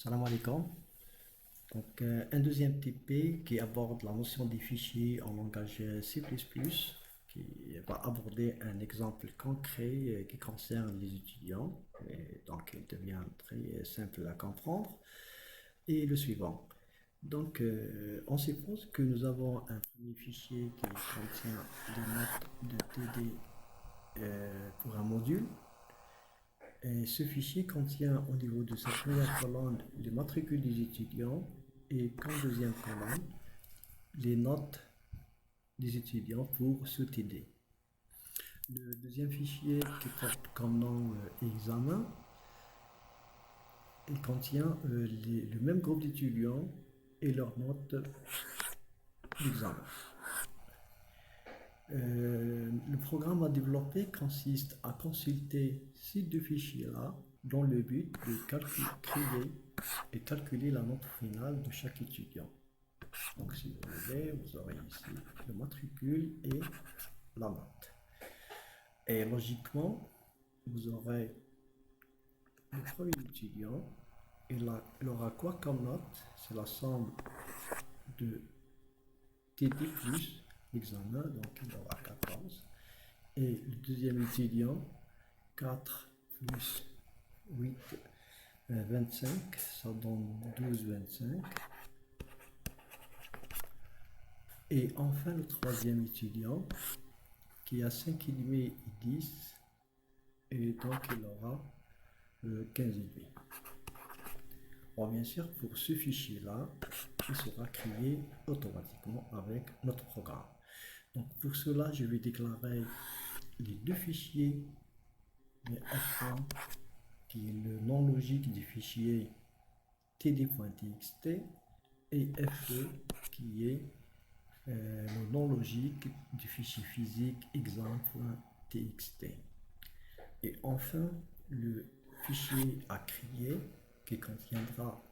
Salam alaikum. Donc, un deuxième TP qui aborde la notion des fichiers en langage C++, qui va aborder un exemple concret qui concerne les étudiants, et donc il devient très simple à comprendre, et le suivant. Donc, on suppose que nous avons un premier fichier qui contient les notes de TD pour un module. Et ce fichier contient au niveau de sa première colonne les matricules des étudiants et comme deuxième colonne les notes des étudiants pour ce TD. Le deuxième fichier qui porte comme nom examen, il contient le même groupe d'étudiants et leurs notes d'examen. Le programme à développer consiste à consulter ces deux fichiers-là dans le but de créer et calculer la note finale de chaque étudiant. Donc si vous voulez, vous aurez ici le matricule et la note. Et logiquement, vous aurez le premier étudiant, il aura quoi comme note? C'est la somme de TD plus l'examen, donc il aura 14. Et le deuxième étudiant, 4 plus 8, 25, ça donne 12, 25. Et enfin, le troisième étudiant, qui a 5,5 et 10, et donc il aura 15,5. Bon, bien sûr, pour ce fichier-là, il sera créé automatiquement avec notre programme. Donc pour cela, je vais déclarer les deux fichiers, le F1 qui est le nom logique du fichier td.txt et F2 qui est le nom logique du fichier physique exam.txt. Et enfin, le fichier à créer qui contiendra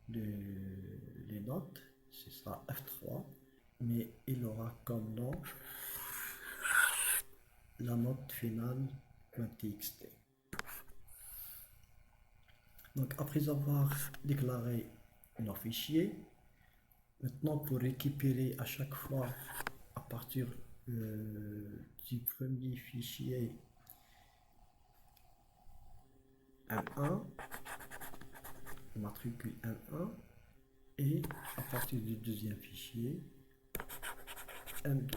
les notes, ce sera F3, mais il aura comme nom la note finale.txt. Donc après avoir déclaré nos fichiers, maintenant pour récupérer à chaque fois à partir du premier fichier M1, matricule M1, et à partir du deuxième fichier M2.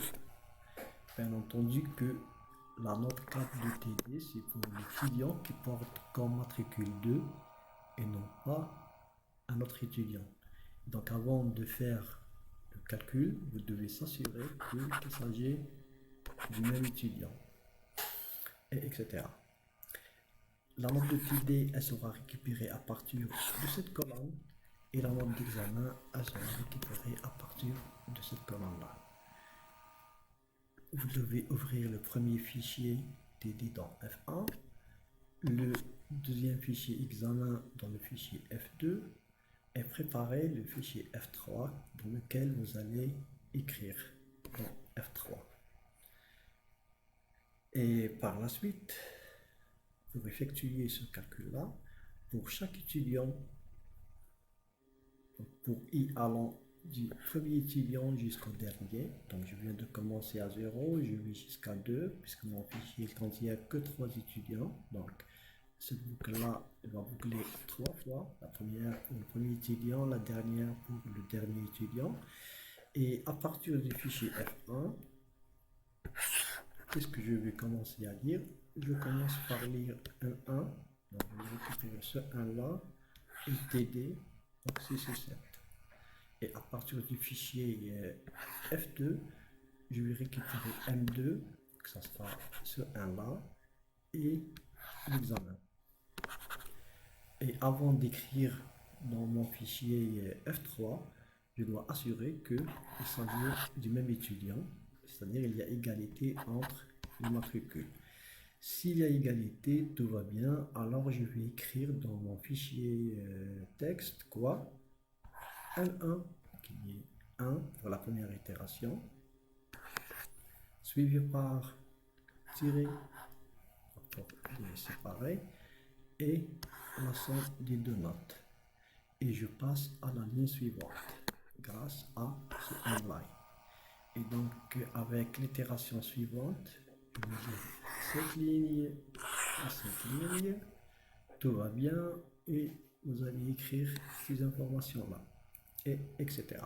Bien entendu que la note 4 de TD, c'est pour l'étudiant qui porte comme matricule 2 et non pas un autre étudiant. Donc avant de faire le calcul, vous devez s'assurer qu'il s'agit du même étudiant, et etc. La note de TD, elle sera récupérée à partir de cette colonne et la note d'examen, elle sera récupérée à partir de cette colonne-là. Vous devez ouvrir le premier fichier TD dans F1, le deuxième fichier examen dans le fichier F2 et préparer le fichier F3 dans lequel vous allez écrire dans F3. Et par la suite, pour effectuer ce calcul-là, pour chaque étudiant, pour I allant du premier étudiant jusqu'au dernier, donc je viens de commencer à 0, je vais jusqu'à 2, puisque mon fichier ne contient que 3 étudiants, donc cette boucle-là, elle va boucler 3 fois, la première pour le premier étudiant, la dernière pour le dernier étudiant, et à partir du fichier F1, qu'est-ce que je vais commencer à lire? Je commence par lire un 1, donc je vais récupérer ce 1-là, et TD, donc c'est ce 7. Et à partir du fichier F2, je vais récupérer M2, que ça sera ce 1-là, et l'examen. Et avant d'écrire dans mon fichier F3, je dois assurer qu'il s'agit du même étudiant, c'est-à-dire qu'il y a égalité entre les matricules. S'il y a égalité, tout va bien, alors je vais écrire dans mon fichier texte quoi? L1 qui est 1 pour la première itération, suivi par tiré pour les séparer et la somme des deux notes. et je passe à la ligne suivante grâce à ce inline. Et donc avec l'itération suivante, je vais dire cette ligne à cette ligne, tout va bien et vous allez écrire ces informations là, et etc.